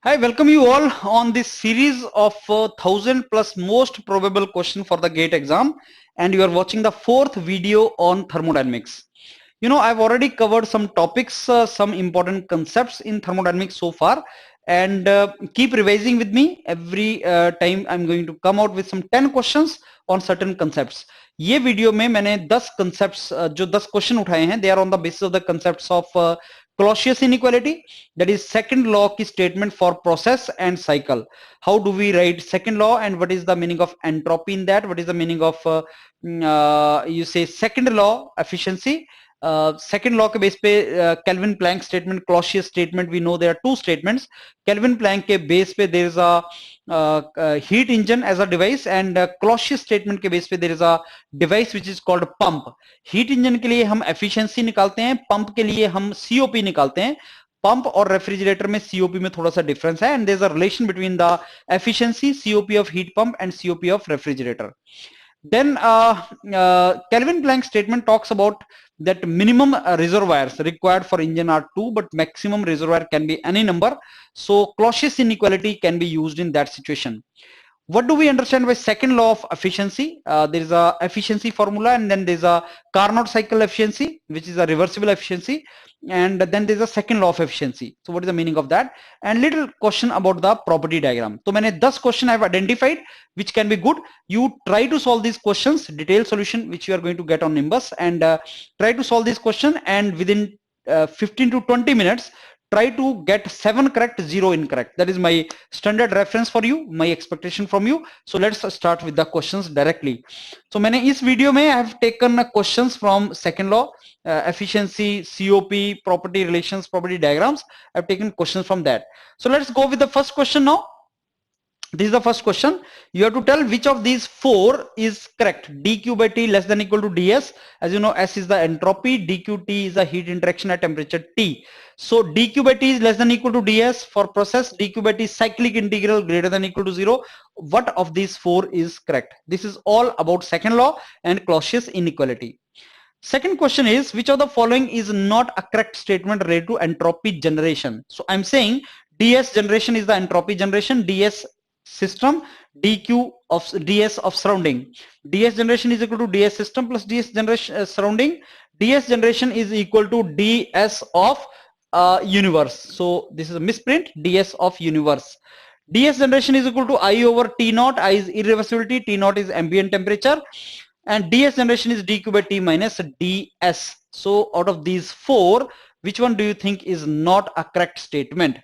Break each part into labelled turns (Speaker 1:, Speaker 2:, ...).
Speaker 1: I welcome you all on this series of 1000+ most probable question for the GATE exam, and you are watching the fourth video on thermodynamics. You know, I've already covered some topics, some important concepts in thermodynamics so far, and keep revising with me. Every time I'm going to come out with some 10 questions on certain concepts. ये video में मैंने 10 concepts जो 10 question उठाए हैं, they are on the basis of the concepts of Clausius inequality, that is second law की statement for process and cycle. How do we write second law and what is the meaning of entropy in that? What is the meaning of you say second law efficiency? Second law के base पे Kelvin Planck statement, Clausius statement, we know there are two statements. Kelvin Planck के base पे there is a heat engine as a device, and Clausius statement के base पे there is a device which is called pump. Heat engine के लिए हम efficiency निकालते हैं, pump के लिए हम सीओपी निकालते हैं. पंप और रेफ्रिजरेटर में सीओपी में थोड़ा सा डिफरेंस है, and there is a relation between the efficiency COP of heat pump and COP of refrigerator. Then Kelvin Planck statement talks about that minimum reservoirs required for engine are 2, but maximum reservoir can be any number. So Clausius inequality can be used in that situation. What do we understand by second law of efficiency? There is a efficiency formula, and then there is a Carnot cycle efficiency, which is a reversible efficiency, and then there is a second law of efficiency. So what is the meaning of that? And little question about the property diagram. So मैंने 10 question I have identified which can be good. You try to solve these questions, detailed solution which you are going to get on Nimbus, and try to solve this question, and within 15 to 20 minutes try to get 7 correct, 0 incorrect. That is my standard reference for you, my expectation from you. So let's start with the questions directly. So मैंने इस video में I have taken questions from second law, efficiency, COP, property relations, property diagrams. I have taken questions from that. So let's go with the first question now. This is the first question. You have to tell which of these four is correct. dq by t less than equal to ds. As you know, S is the entropy, dqt is the heat interaction at temperature T. So dq by t is less than equal to ds for process, dq by t cyclic integral greater than equal to 0. What of these four is correct? This is all about second law and Clausius inequality. Second question is, which of the following is not a correct statement related to entropy generation? So I'm saying ds generation is the entropy generation, ds system, dq of ds of surrounding. ds generation is equal to ds system plus ds generation surrounding. ds generation is equal to ds of universe. So this is a misprint, ds of universe. ds generation is equal to I over T naught. I is irreversibility, T naught is ambient temperature, and ds generation is dq by t minus ds. So out of these four, which one do you think is not a correct statement?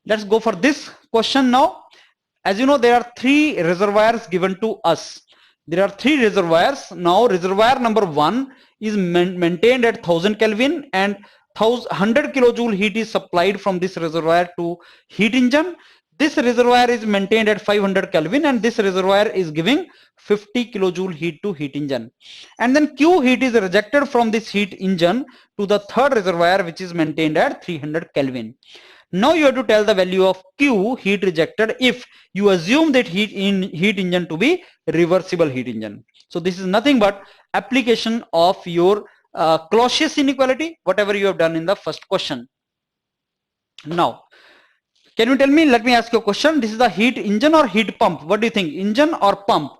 Speaker 1: Let's go for this question now. As you know, there are 3 reservoirs given to us. There are 3 reservoirs. Now reservoir number 1 is maintained at 1000 Kelvin, and 100 kilojoule heat is supplied from this reservoir to heat engine. This reservoir is maintained at 500 Kelvin, and this reservoir is giving 50 kilojoule heat to heat engine. And then Q heat is rejected from this heat engine to the third reservoir, which is maintained at 300 Kelvin. Now you have to tell the value of Q heat rejected if you assume that heat engine to be reversible heat engine. So this is nothing but application of your Clausius inequality, whatever you have done in the first question. Now, can you tell me, let me ask you a question. This is the heat engine or heat pump? What do you think, engine or pump?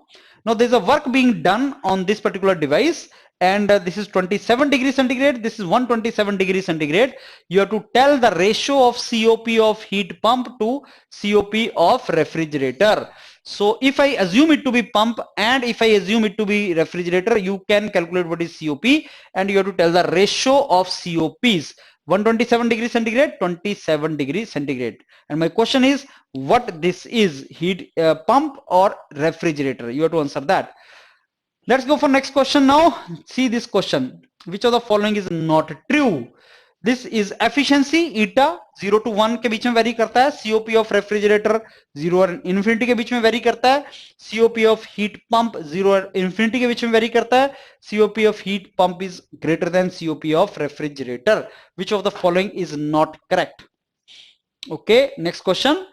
Speaker 1: Now there's a work being done on this particular device, and this is 27 degrees centigrade, this is 127 degrees centigrade. You have to tell the ratio of COP of heat pump to COP of refrigerator. So if I assume it to be pump and if I assume it to be refrigerator, you can calculate what is COP, and you have to tell the ratio of COPs. 127 degrees centigrade, 27 degrees centigrade. And my question is, what this is, heat pump or refrigerator? You have to answer that. Let's go for next question now. See this question. Which of the following is not true? This is efficiency, eta 0 to 1 के बीच में very करता है. COP of refrigerator 0 और infinity के बीच में very करता है. COP of heat pump 0 और infinity के बीच में वेरी करता है. COP of heat pump is greater than COP of refrigerator. Which of the following is not correct? Okay, next question.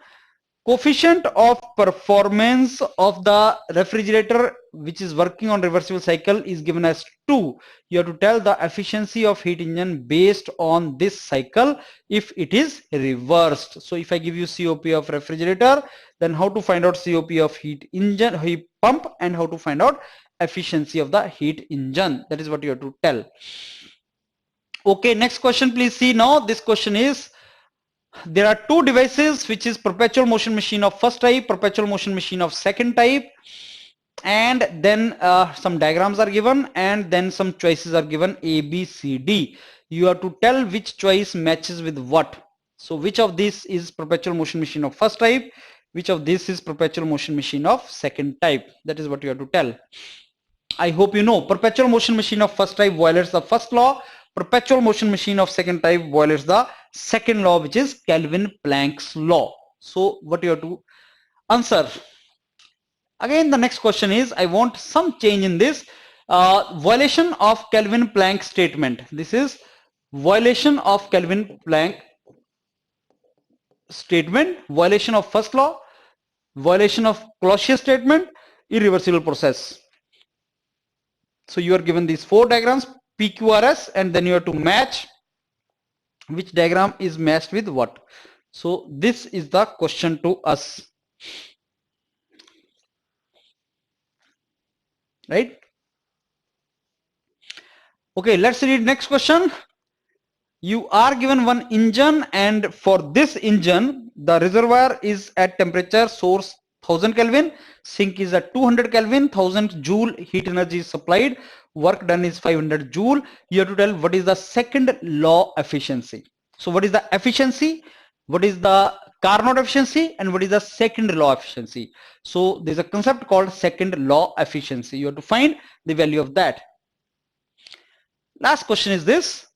Speaker 1: Coefficient of performance of the refrigerator which is working on reversible cycle is given as 2. You have to tell the efficiency of heat engine based on this cycle if it is reversed. So if I give you COP of refrigerator, then how to find out COP of heat engine, heat pump, and how to find out efficiency of the heat engine. That is what you have to tell. Okay, next question, please see now. This question is, there are two devices which is perpetual motion machine of first type, perpetual motion machine of second type, and then some diagrams are given and then some choices are given A, B, C, D. You have to tell which choice matches with what. So which of this is perpetual motion machine of first type, which of this is perpetual motion machine of second type. That is what you have to tell. I hope you know perpetual motion machine of first type violates the first law. Perpetual motion machine of second type violates the second law, which is Kelvin-Planck's law. So what you have to answer. Again, the next question is, I want some change in this. Violation of Kelvin-Planck statement. This is violation of Kelvin-Planck statement, violation of first law, violation of Clausius statement, irreversible process. So you are given these 4 diagrams, PQRS, and then you have to match which diagram is matched with what. So this is the question to us, right? Okay, let's read next question. You are given one engine, and for this engine the reservoir is at temperature source 1000 Kelvin, sink is at 200 Kelvin, 1000 joule heat energy is supplied, work done is 500 joule. You have to tell what is the second law efficiency. So what is the efficiency, what is the Carnot efficiency, and what is the second law efficiency. So there's a concept called second law efficiency. You have to find the value of that. Last question is this.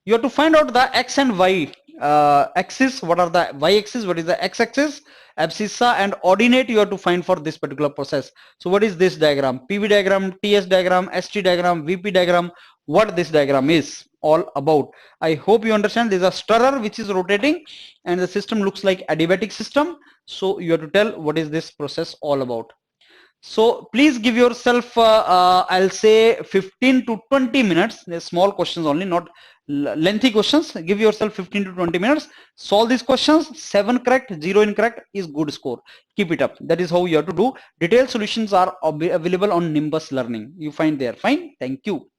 Speaker 1: You have to find out the x and y axis. What are the y axis, what is the x axis, abscissa, and ordinate you have to find for this particular process. So what is this diagram? PV diagram, TS diagram, ST diagram, VP diagram, what this diagram is all about. I hope you understand. There's a stirrer which is rotating and the system looks like adiabatic system. So you have to tell what is this process all about. So please give yourself, I'll say 15 to 20 minutes. They're small questions only, not lengthy questions. Give yourself 15 to 20 minutes. Solve these questions. 7 correct, 0 incorrect is good score. Keep it up. That is how you have to do. Detailed solutions are available on Nimbus Learning. You find there. Fine. Thank you.